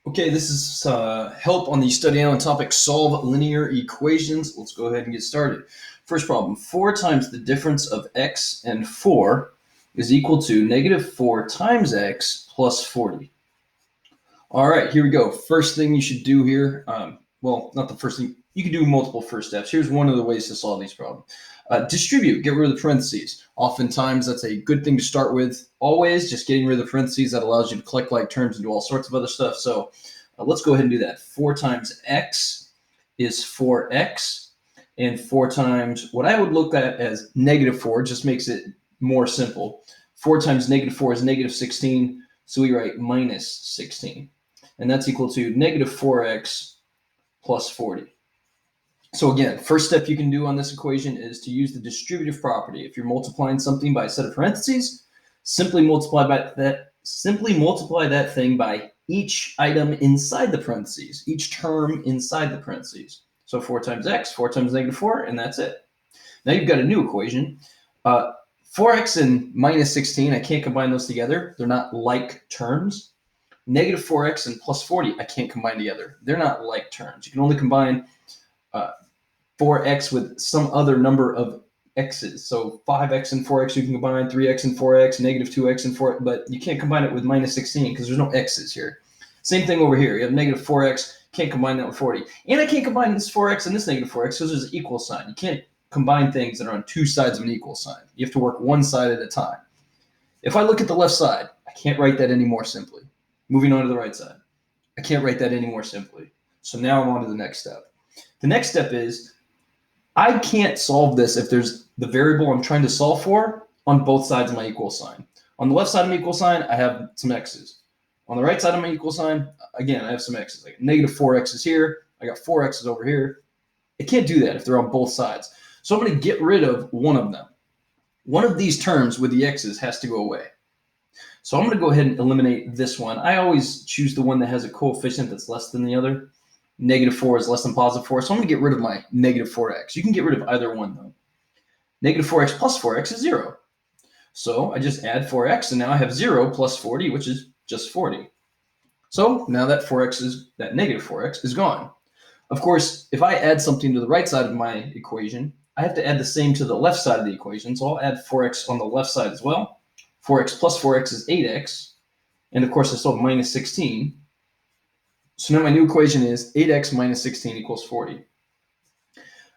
Okay, this is help on the study on topic solve linear equations. Let's go ahead and get started. First problem, 4 times the difference of x and 4 is equal to negative 4 times x plus 40. All right, here we go. First thing you should do here, well, not the first thing, you can do multiple first steps. Here's one of the ways to solve these problems. Distribute, get rid of the parentheses. Oftentimes, that's a good thing to start with. Always, just getting rid of the parentheses, that allows you to collect like terms and do all sorts of other stuff. So let's go ahead and do that. 4 times x is 4x, and 4 times what I would look at as negative 4 just makes it more simple. 4 times negative 4 is negative 16, so we write minus 16. And that's equal to negative 4x plus 40. So again, first step you can do on this equation is to use the distributive property. If you're multiplying something by a set of parentheses, simply multiply that thing by each item inside the parentheses, each term inside the parentheses. So 4 times x, 4 times negative 4, and that's it. Now you've got a new equation. 4x and minus 16, I can't combine those together. They're not like terms. Negative 4x and plus 40, I can't combine together. They're not like terms. You can only combine 4x with some other number of x's. So 5x and 4x you can combine, 3x and 4x, negative 2x and 4, but you can't combine it with minus 16 because there's no x's here. Same thing over here. You have negative 4x, can't combine that with 40. And I can't combine this 4x and this negative 4x because there's an equal sign. You can't combine things that are on two sides of an equal sign. You have to work one side at a time. If I look at the left side, I can't write that any more simply. Moving on to the right side, I can't write that any more simply. So now I'm on to the next step. The next step is I can't solve this if there's the variable I'm trying to solve for on both sides of my equal sign. On the left side of my equal sign, I have some x's. On the right side of my equal sign, again, I have some x's. I got negative 4x's here. I got 4x's over here. I can't do that if they're on both sides. So I'm going to get rid of one of them. One of these terms with the x's has to go away. So I'm going to go ahead and eliminate this one. I always choose the one that has a coefficient that's less than the other. Negative 4 is less than positive 4. So I'm going to get rid of my negative 4x. You can get rid of either one, though. Negative 4x plus 4x is 0. So I just add 4x, and now I have 0 plus 40, which is just 40. So now that negative 4x is gone. Of course, if I add something to the right side of my equation, I have to add the same to the left side of the equation. So I'll add 4x on the left side as well. 4x plus 4x is 8x. And of course, I still have minus 16. So now my new equation is 8x minus 16 equals 40.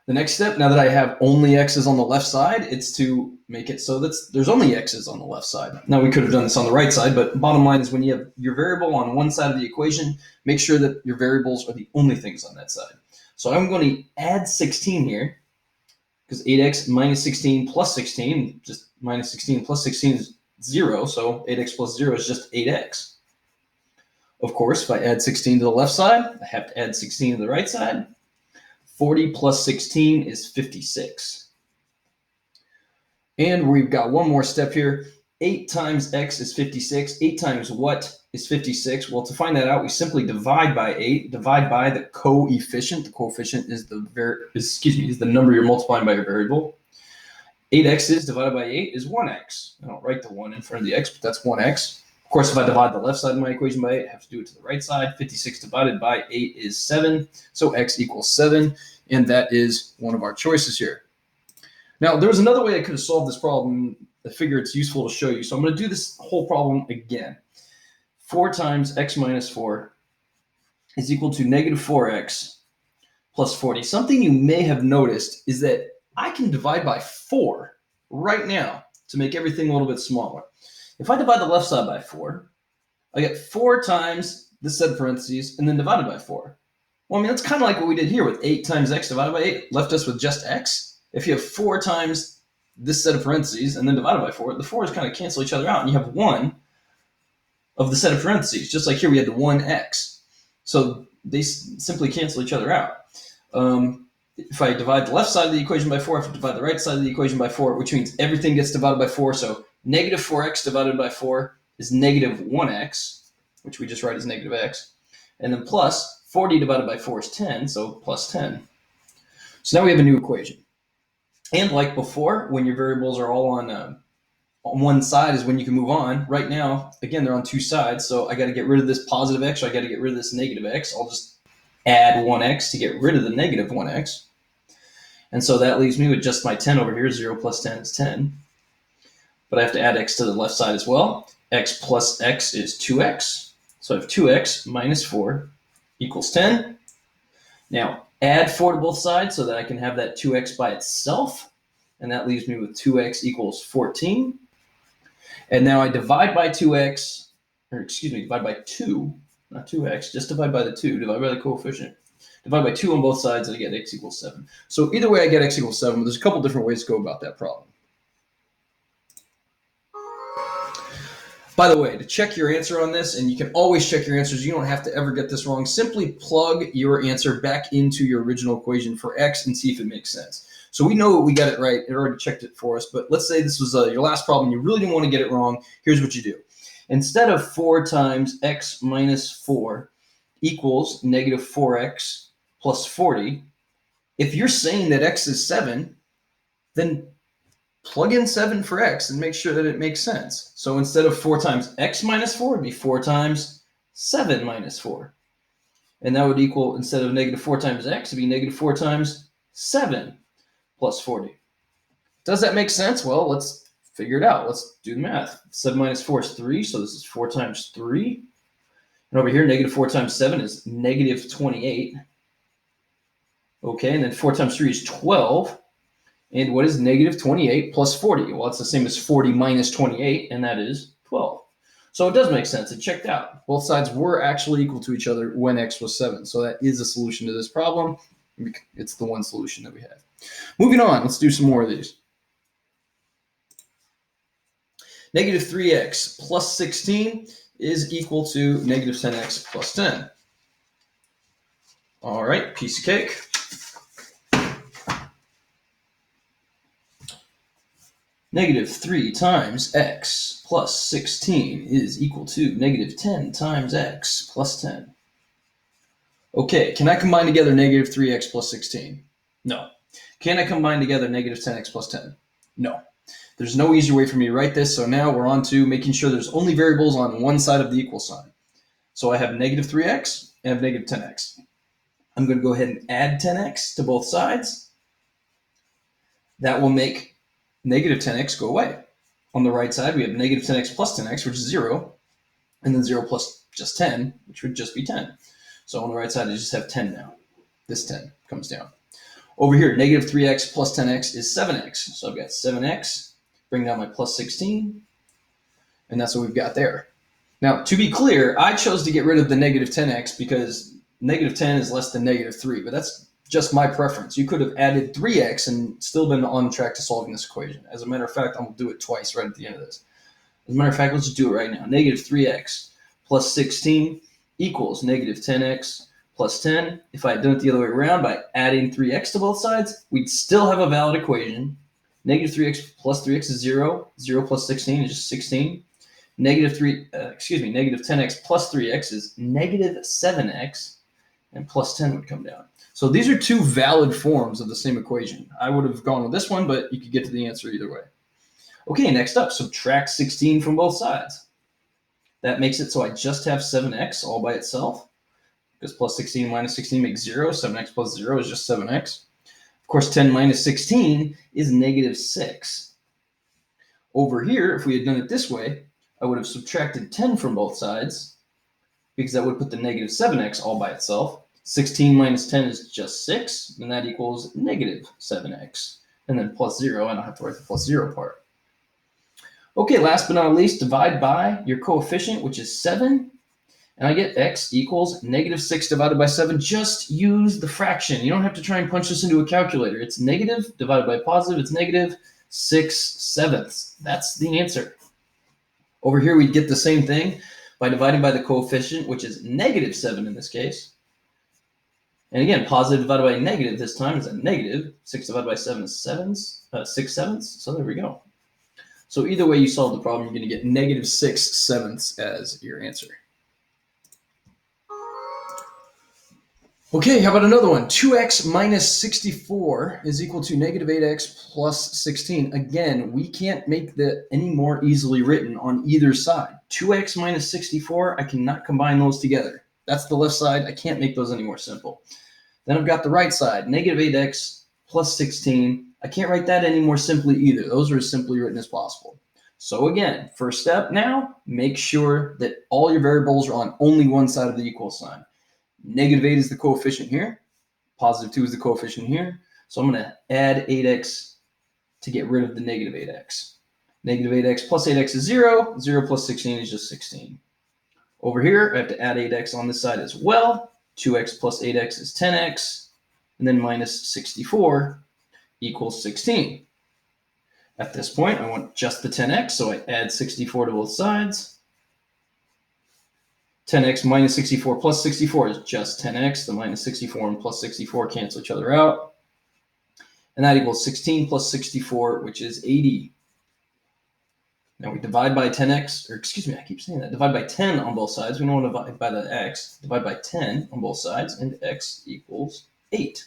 The next step, now that I have only x's on the left side, it's to make it so that there's only x's on the left side. Now we could have done this on the right side, but bottom line is when you have your variable on one side of the equation, make sure that your variables are the only things on that side. So I'm going to add 16 here, because 8x minus 16 plus 16, just minus 16 plus 16 is 0, so 8x plus 0 is just 8x. Of course, if I add 16 to the left side, I have to add 16 to the right side. 40 plus 16 is 56. And we've got one more step here. 8 times x is 56. 8 times what is 56? Well, to find that out, we simply divide by 8. Divide by the coefficient. The coefficient is the number you're multiplying by your variable. 8x's divided by 8 is 1x. I don't write the 1 in front of the x, but that's 1x. Of course, if I divide the left side of my equation by 8, I have to do it to the right side. 56 divided by 8 is 7, so x equals 7, and that is one of our choices here. Now, there was another way I could have solved this problem. I figure it's useful to show you, so I'm going to do this whole problem again. 4 times x minus 4 is equal to negative 4x plus 40. Something you may have noticed is that I can divide by 4 right now to make everything a little bit smaller. If I divide the left side by 4, I get 4 times this set of parentheses and then divided by 4. Well, I mean, that's kind of like what we did here with 8 times x divided by 8, left us with just x. If you have 4 times this set of parentheses and then divided by 4, the 4's kind of cancel each other out, and you have 1 of the set of parentheses, just like here we had the 1x. So they simply cancel each other out. If I divide the left side of the equation by 4, I have to divide the right side of the equation by 4, which means everything gets divided by 4. So negative 4x divided by 4 is negative 1x, which we just write as negative x. And then plus 40 divided by 4 is 10, so plus 10. So now we have a new equation. And like before, when your variables are all on on one side is when you can move on. Right now, again, they're on two sides, so I got to get rid of this positive x, or I got to get rid of this negative x. I'll just add 1x to get rid of the negative 1x. And so that leaves me with just my 10 over here. 0 plus 10 is 10. But I have to add x to the left side as well. X plus x is 2x. So I have 2x minus 4 equals 10. Now, add 4 to both sides so that I can have that 2x by itself. And that leaves me with 2x equals 14. And now I divide by 2x, or excuse me, divide by 2, not 2x, just divide by the 2, divide by the coefficient. Divide by 2 on both sides, and I get x equals 7. So either way, I get x equals 7, but there's a couple different ways to go about that problem. By the way, to check your answer on this, and you can always check your answers, you don't have to ever get this wrong, simply plug your answer back into your original equation for x and see if it makes sense. So we know we got it right. It already checked it for us, but let's say this was your last problem. You really didn't want to get it wrong. Here's what you do. Instead of 4 times x minus 4 equals negative 4x plus 40, if you're saying that x is 7, then plug in 7 for x and make sure that it makes sense. So instead of 4 times x minus 4, it'd be 4 times 7 minus 4. And that would equal, instead of negative 4 times x, it'd be negative 4 times 7 plus 40. Does that make sense? Well, let's figure it out. Let's do the math. 7 minus 4 is 3, so this is 4 times 3. And over here, negative 4 times 7 is negative 28. Okay, and then 4 times 3 is 12. And what is negative 28 plus 40? Well, it's the same as 40 minus 28, and that is 12. So it does make sense. It checked out. Both sides were actually equal to each other when x was 7. So that is a solution to this problem. It's the one solution that we have. Moving on, let's do some more of these. Negative 3x plus 16 is equal to negative 10x plus 10. All right, piece of cake. Negative 3 times x plus 16 is equal to negative 10 times x plus 10. Okay, can I combine together negative 3x plus 16? No. Can I combine together negative 10x plus 10? No. There's no easier way for me to write this, so now we're on to making sure there's only variables on one side of the equal sign. So I have negative 3x and I have negative 10x. I'm going to go ahead and add 10x to both sides. That will make negative 10x go away. On the right side, we have negative 10x plus 10x, which is 0, and then 0 plus just 10, which would just be 10. So on the right side, I just have 10 now. This 10 comes down. Over here, negative 3x plus 10x is 7x. So I've got 7x, bring down my plus 16, and that's what we've got there. Now, to be clear, I chose to get rid of the negative 10x because negative 10 is less than negative 3, but that's just my preference. You could have added 3x and still been on track to solving this equation. As a matter of fact, I'm going to do it twice right at the end of this. As a matter of fact, let's just do it right now. Negative 3x plus 16 equals negative 10x plus 10. If I had done it the other way around by adding 3x to both sides, we'd still have a valid equation. Negative 3x plus 3x is 0. 0 plus 16 is just 16. Negative 10x plus 3x is negative 7x, and plus 10 would come down. So these are two valid forms of the same equation. I would have gone with this one, but you could get to the answer either way. Okay, next up, subtract 16 from both sides. That makes it so I just have 7x all by itself, because plus 16 minus 16 makes 0. 7x plus 0 is just 7x. Of course, 10 minus 16 is negative 6. Over here, if we had done it this way, I would have subtracted 10 from both sides, because that would put the negative 7x all by itself. 16 minus 10 is just 6, and that equals negative 7x. And then plus 0, I don't have to write the plus 0 part. Okay, last but not least, divide by your coefficient, which is 7. And I get x equals negative 6 divided by 7. Just use the fraction. You don't have to try and punch this into a calculator. It's negative divided by positive. It's negative 6/7. That's the answer. Over here, we'd get the same thing by dividing by the coefficient, which is negative 7 in this case. And again, positive divided by negative this time is a negative. 6 divided by 7 is 6/7. So there we go. So either way you solve the problem, you're going to get negative 6/7 as your answer. Okay, how about another one? 2x minus 64 is equal to negative 8x plus 16. Again, we can't make that any more easily written on either side. 2x minus 64, I cannot combine those together. That's the left side. I can't make those any more simple. Then I've got the right side, negative 8x plus 16. I can't write that any more simply either. Those are as simply written as possible. So again, first step now, make sure that all your variables are on only one side of the equal sign. Negative 8 is the coefficient here. Positive 2 is the coefficient here. So I'm going to add 8x to get rid of the negative 8x. Negative 8x plus 8x is 0. 0 plus 16 is just 16. Over here, I have to add 8x on this side as well. 2x plus 8x is 10x. And then minus 64 equals 16. At this point, I want just the 10x, so I add 64 to both sides. 10x minus 64 plus 64 is just 10x. The minus 64 and plus 64 cancel each other out. And that equals 16 plus 64, which is 80. Now we divide by 10x, or excuse me, I keep saying that. Divide by 10 on both sides. We don't want to divide by the x. Divide by 10 on both sides, and x equals 8.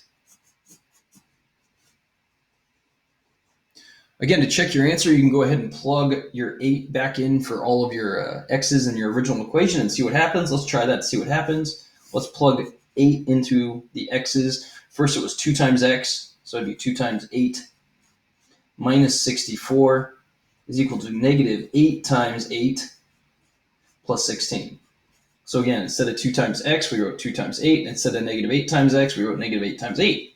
Again, to check your answer, you can go ahead and plug your 8 back in for all of your x's in your original equation and see what happens. Let's try that to see what happens. Let's plug 8 into the x's. First, it was 2 times x, so it'd be 2 times 8 minus 64 is equal to negative 8 times 8 plus 16. So again, instead of 2 times x, we wrote 2 times 8. Instead of negative 8 times x, we wrote negative 8 times 8.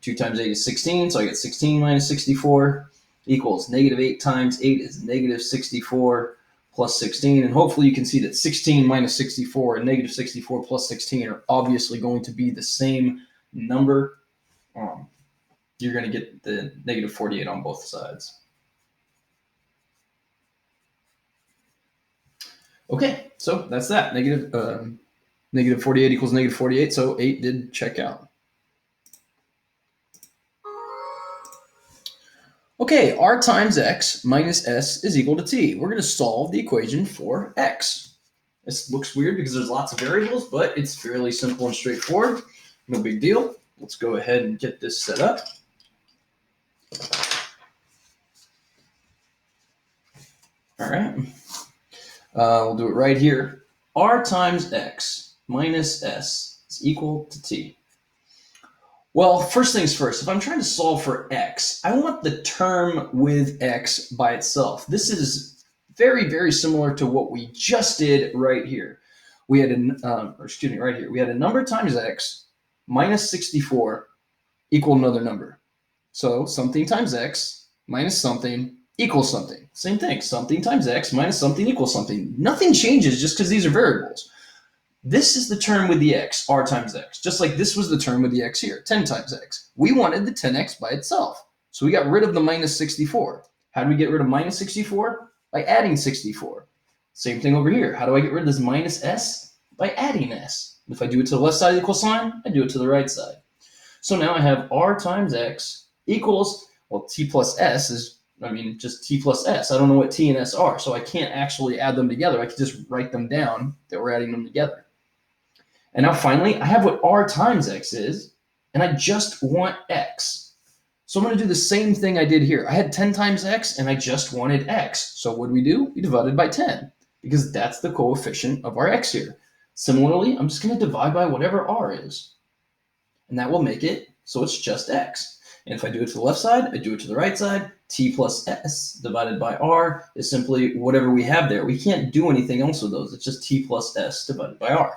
2 times 8 is 16, so I get 16 minus 64 equals negative 8 times 8 is negative 64 plus 16. And hopefully you can see that 16 minus 64 and negative 64 plus 16 are obviously going to be the same number. You're going to get the negative 48 on both sides. Okay, so that's that. Negative 48 equals negative 48, so 8 did check out. Okay, r times x minus s is equal to t. We're going to solve the equation for x. This looks weird because there's lots of variables, but it's fairly simple and straightforward. No big deal. Let's go ahead and get this set up. All right. We'll do it right here. R times x minus s is equal to t. Well, first things first, if I'm trying to solve for x, I want the term with x by itself. This is very, very similar to what we just did right here. We had right here. We had a number times x minus 64 equal another number. So something times x minus something equals something. Same thing, something times x minus something equals something. Nothing changes just because these are variables. This is the term with the x, r times x, just like this was the term with the x here, 10 times x. We wanted the 10x by itself, so we got rid of the minus 64. How do we get rid of minus 64? By adding 64. Same thing over here. How do I get rid of this minus s? By adding s. If I do it to the left side of the equal sign, I do it to the right side. So now I have r times x equals, well, t plus s is, just t plus s. I don't know what t and s are, so I can't actually add them together. I can just write them down that we're adding them together. And now finally, I have what r times x is, and I just want x. So I'm going to do the same thing I did here. I had 10 times x, and I just wanted x. So what do? We divided by 10, because that's the coefficient of our x here. Similarly, I'm just going to divide by whatever r is, and that will make it so it's just x. And if I do it to the left side, I do it to the right side. T plus s divided by r is simply whatever we have there. We can't do anything else with those. It's just t plus s divided by r.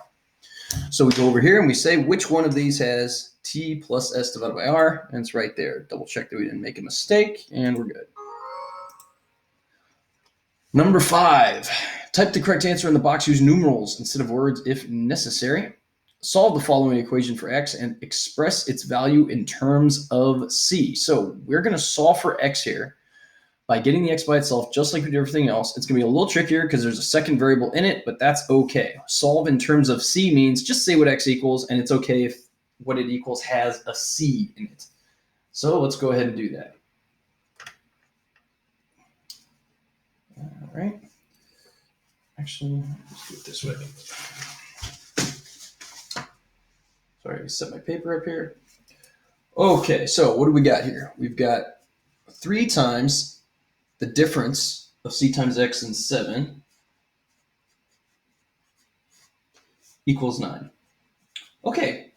So we go over here and we say which one of these has t plus s divided by r, and it's right there. Double check that we didn't make a mistake, and we're good. Number 5, type the correct answer in the box. Use numerals instead of words if necessary. Solve the following equation for x and express its value in terms of c. So we're going to solve for x here by getting the x by itself, just like we do everything else. It's going to be a little trickier because there's a second variable in it, but that's okay. Solve in terms of c means just say what x equals, and it's okay if what it equals has a c in it. So let's go ahead and do that. All right. Actually, let's do it this way. Sorry, I set my paper up here. Okay, so what do we got here? We've got 3 times the difference of c times x and 7 equals 9. Okay,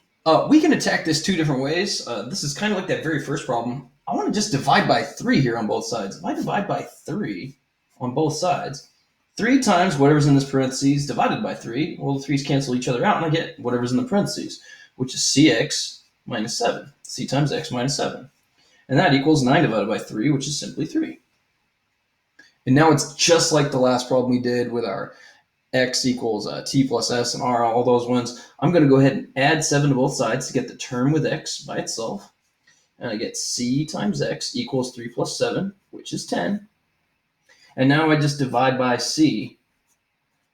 we can attack this 2 different ways. This is kind of like that very first problem. I want to just divide by 3 here on both sides. If I divide by 3 on both sides, 3 times whatever's in this parentheses divided by 3, well, the 3's cancel each other out, and I get whatever's in the parentheses, which is cx minus 7, c times x minus 7. And that equals 9 divided by 3, which is simply 3. And now it's just like the last problem we did with our x equals t plus s and r, all those ones. I'm going to go ahead and add 7 to both sides to get the term with x by itself. And I get c times x equals 3 plus 7, which is 10. And now I just divide by c,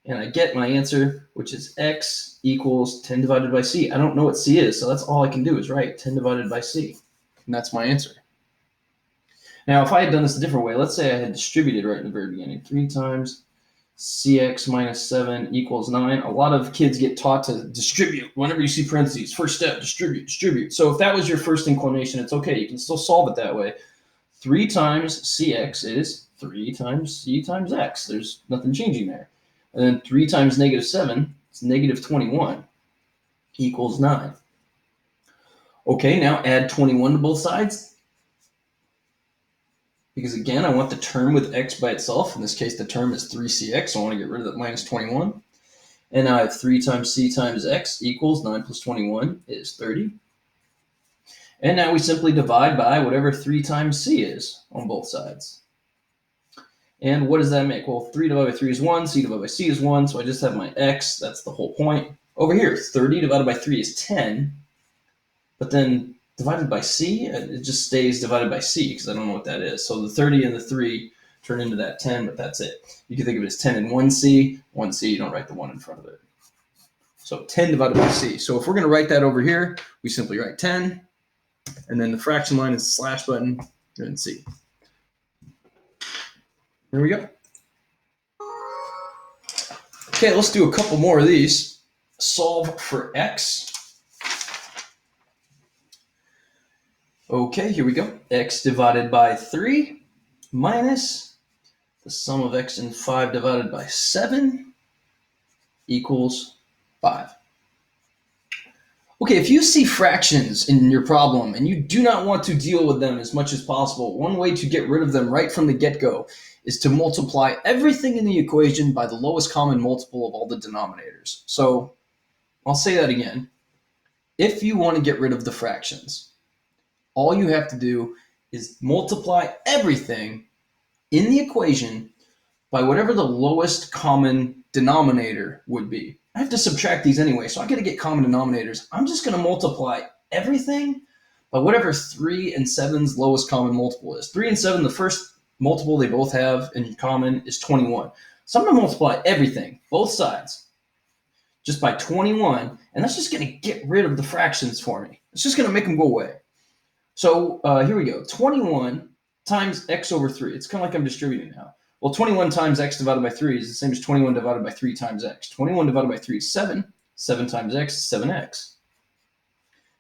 and I get my answer, which is x equals 10 divided by c. I don't know what c is, so that's all I can do is write 10 divided by c. And that's my answer. Now, if I had done this a different way, let's say I had distributed right in the very beginning. 3 times cx minus 7 equals 9. A lot of kids get taught to distribute whenever you see parentheses. First step, distribute. So if that was your first inclination, it's okay. You can still solve it that way. 3 times cx is 3 times c times x. There's nothing changing there. And then 3 times negative 7 is negative 21 equals 9. Okay, now add 21 to both sides. Because again, I want the term with x by itself. In this case, the term is 3cx, so I want to get rid of that minus 21. And now I have 3 times c times x equals 9 plus 21 is 30. And now we simply divide by whatever 3 times c is on both sides. And what does that make? Well, 3 divided by 3 is 1, c divided by c is 1, so I just have my x, that's the whole point. Over here, 30 divided by 3 is 10, but then divided by c, it just stays divided by c because I don't know what that is. So the 30 and the 3 turn into that 10, but that's it. You can think of it as 10 and 1c, you don't write the 1 in front of it. So 10 divided by c. So if we're going to write that over here, we simply write 10, and then the fraction line is the slash button, and then c. There we go. Okay, let's do a couple more of these. Solve for x. Okay, here we go. X divided by 3 minus the sum of x and 5 divided by 7 equals 5. Okay, if you see fractions in your problem and you do not want to deal with them as much as possible, one way to get rid of them right from the get-go is to multiply everything in the equation by the lowest common multiple of all the denominators. So I'll say that again. If you want to get rid of the fractions, all you have to do is multiply everything in the equation by whatever the lowest common denominator would be. I have to subtract these anyway, so I got to get common denominators. I'm just going to multiply everything by whatever 3 and 7's lowest common multiple is. 3 and 7, the first multiple they both have in common is 21. So I'm going to multiply everything, both sides, just by 21, and that's just going to get rid of the fractions for me. It's just going to make them go away. So here we go. 21 times x over 3. It's kind of like I'm distributing now. Well, 21 times x divided by 3 is the same as 21 divided by 3 times x. 21 divided by 3 is 7. 7 times x is 7x.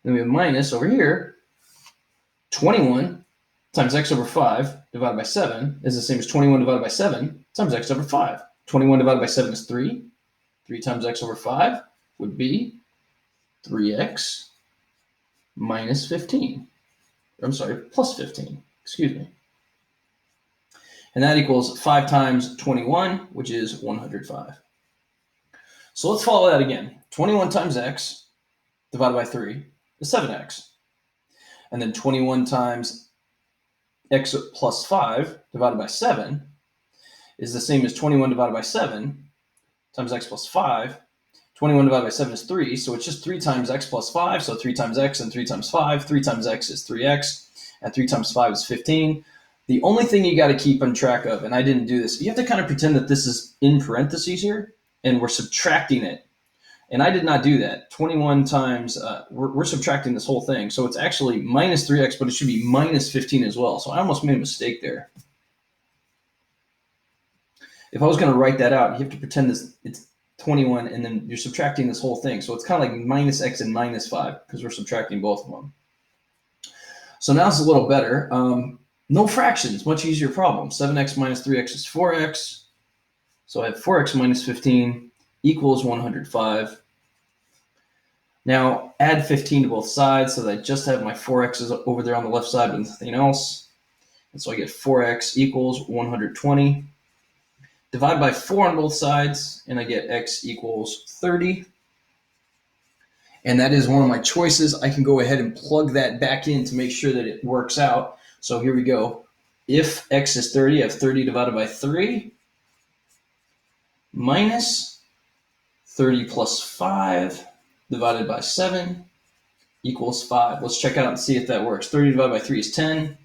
Then we have minus over here. 21 times x over 5 divided by 7 is the same as 21 divided by 7 times x over 5. 21 divided by 7 is 3. 3 times x over 5 would be 3x minus 15. I'm sorry, plus 15. Excuse me. And that equals 5 times 21, which is 105. So let's follow that again. 21 times x divided by 3 is 7x. And then 21 times x plus 5 divided by 7 is the same as 21 divided by 7 times x plus 5. 21 divided by 7 is 3, so it's just 3 times x plus 5, so 3 times x and 3 times 5. 3 times x is 3x, and 3 times 5 is 15. The only thing you got to keep on track of, and I didn't do this, you have to kind of pretend that this is in parentheses here, and we're subtracting it. And I did not do that. 21 times, we're subtracting this whole thing, so it's actually minus 3x, but it should be minus 15 as well. So I almost made a mistake there. If I was going to write that out, you have to pretend this it's 21, and then you're subtracting this whole thing. So it's kind of like minus x and minus 5 because we're subtracting both of them. So now it's a little better. No fractions, much easier problem. 7x minus 3x is 4x. So I have 4x minus 15 equals 105. Now add 15 to both sides so that I just have my 4x's over there on the left side with nothing else. And so I get 4x equals 120. Divide by 4 on both sides, and I get x equals 30. And that is one of my choices. I can go ahead and plug that back in to make sure that it works out. So here we go. If x is 30, I have 30 divided by 3 minus 30 plus 5 divided by 7 equals 5. Let's check out and see if that works. 30 divided by 3 is 10.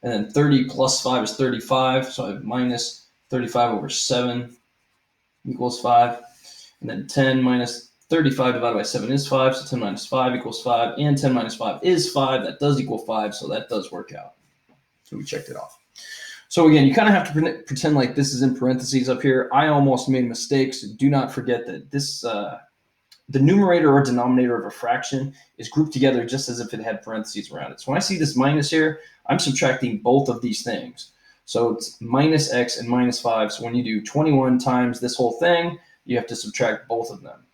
And then 30 plus 5 is 35. So I have minus 35 over 7 equals 5. And then 10 minus 35 divided by 7 is 5. So 10 minus 5 equals 5. And 10 minus 5 is 5. That does equal 5. So that does work out. So we checked it off. So again, you kind of have to pretend like this is in parentheses up here. I almost made mistakes. So do not forget that this the numerator or denominator of a fraction is grouped together just as if it had parentheses around it. So when I see this minus here, I'm subtracting both of these things. So it's minus x and minus 5. So when you do 21 times this whole thing, you have to subtract both of them.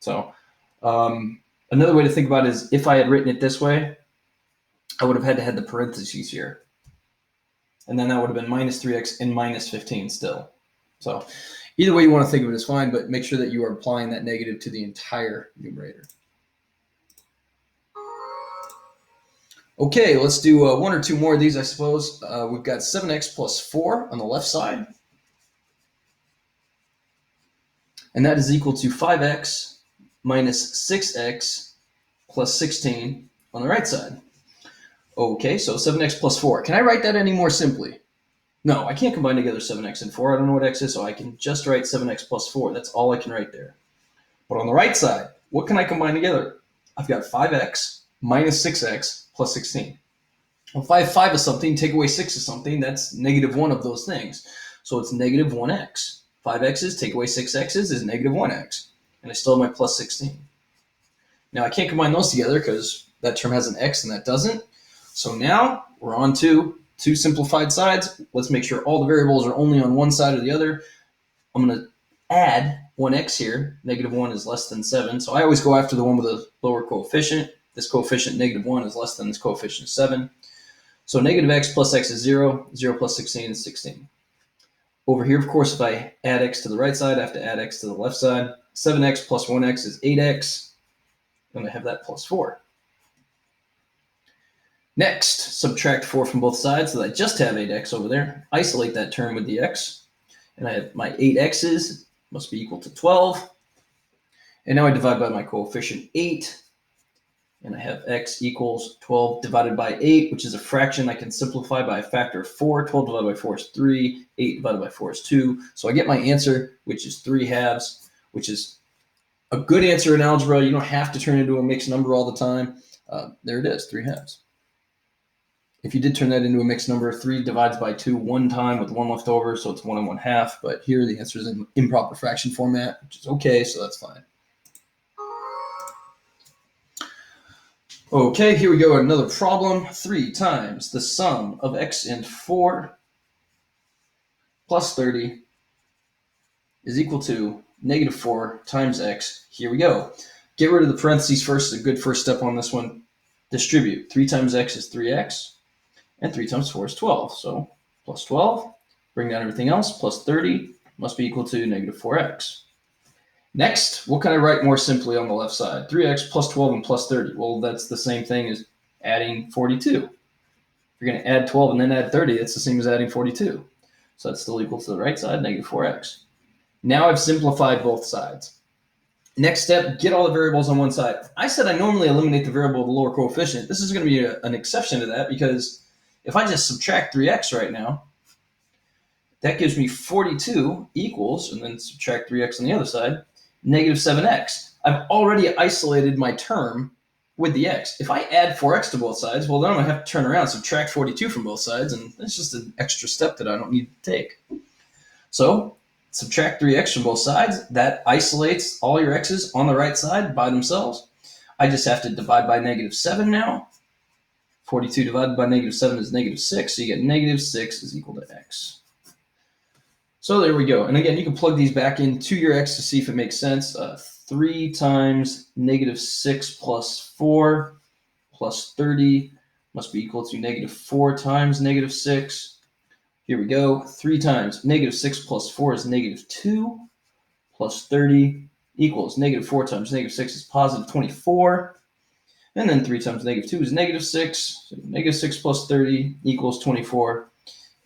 So another way to think about it is if I had written it this way, I would have had to have the parentheses here. And then that would have been minus 3x and minus 15 still. So either way you want to think of it is fine, but make sure that you are applying that negative to the entire numerator. Okay, let's do one or two more of these, I suppose. We've got 7x plus 4 on the left side. And that is equal to 5x minus 6x plus 16 on the right side. Okay, so 7x plus 4. Can I write that any more simply? No, I can't combine together 7x and 4. I don't know what x is, so I can just write 7x plus 4. That's all I can write there. But on the right side, what can I combine together? I've got 5x minus 6x plus 16. Well, if I have 5 of something, take away 6 of something, that's negative 1 of those things. So it's negative 1x. 5x's, take away 6x's is negative 1x. And I still have my plus 16. Now, I can't combine those together because that term has an x and that doesn't. So now we're on to two simplified sides. Let's make sure all the variables are only on one side or the other. I'm going to add 1x here. Negative 1 is less than 7. So I always go after the one with a lower coefficient. This coefficient, negative 1, is less than this coefficient, 7. So negative x plus x is 0. 0 plus 16 is 16. Over here, of course, if I add x to the right side, I have to add x to the left side. 7x plus 1x is 8x. I'm going to have that plus 4. Next, subtract 4 from both sides so that I just have 8x over there. Isolate that term with the x. And I have my 8x's must be equal to 12. And now I divide by my coefficient 8. And I have x equals 12 divided by 8, which is a fraction I can simplify by a factor of 4. 12 divided by 4 is 3. 8 divided by 4 is 2. So I get my answer, which is 3 halves, which is a good answer in algebra. You don't have to turn it into a mixed number all the time. There it is, 3 halves. If you did turn that into a mixed number, 3 divides by 2 one time with 1 left over, so it's 1 and 1/2. But here the answer is in improper fraction format, which is okay, so that's fine. Okay, here we go, another problem. 3 times the sum of x and 4 plus 30 is equal to negative 4 times x. Here we go. Get rid of the parentheses first, a good first step on this one. Distribute. 3 times x is 3x, and 3 times 4 is 12. So plus 12, bring down everything else, plus 30 must be equal to negative 4x. Next, what can I write more simply on the left side? 3x plus 12 and plus 30. Well, that's the same thing as adding 42. If you're going to add 12 and then add 30, it's the same as adding 42. So that's still equal to the right side, negative 4x. Now I've simplified both sides. Next step, get all the variables on one side. I said I normally eliminate the variable with the lower coefficient. This is going to be an exception to that because if I just subtract 3x right now, that gives me 42 equals, and then subtract 3x on the other side, negative 7x. I've already isolated my term with the x. If I add 4x to both sides, well, then I'm going to have to turn around, subtract 42 from both sides, and it's just an extra step that I don't need to take. So subtract 3x from both sides. That isolates all your x's on the right side by themselves. I just have to divide by -7 now. 42 divided by -7 is -6, so you get -6 is equal to x. So there we go. And again, you can plug these back into your x to see if it makes sense. 3 times -6 plus 4 plus 30 must be equal to -4 times -6. Here we go. 3 times -6 plus 4 is -2 plus 30 equals -4 times -6 is +24. And then 3 times -2 is -6. So -6 plus 30 equals 24.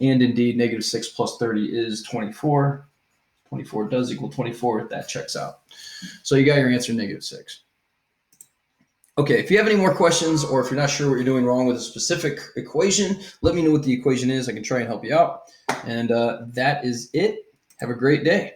And indeed, -6 plus 30 is 24. 24 does equal 24. That checks out. So you got your answer, -6. Okay, if you have any more questions or if you're not sure what you're doing wrong with a specific equation, let me know what the equation is. I can try and help you out. And that is it. Have a great day.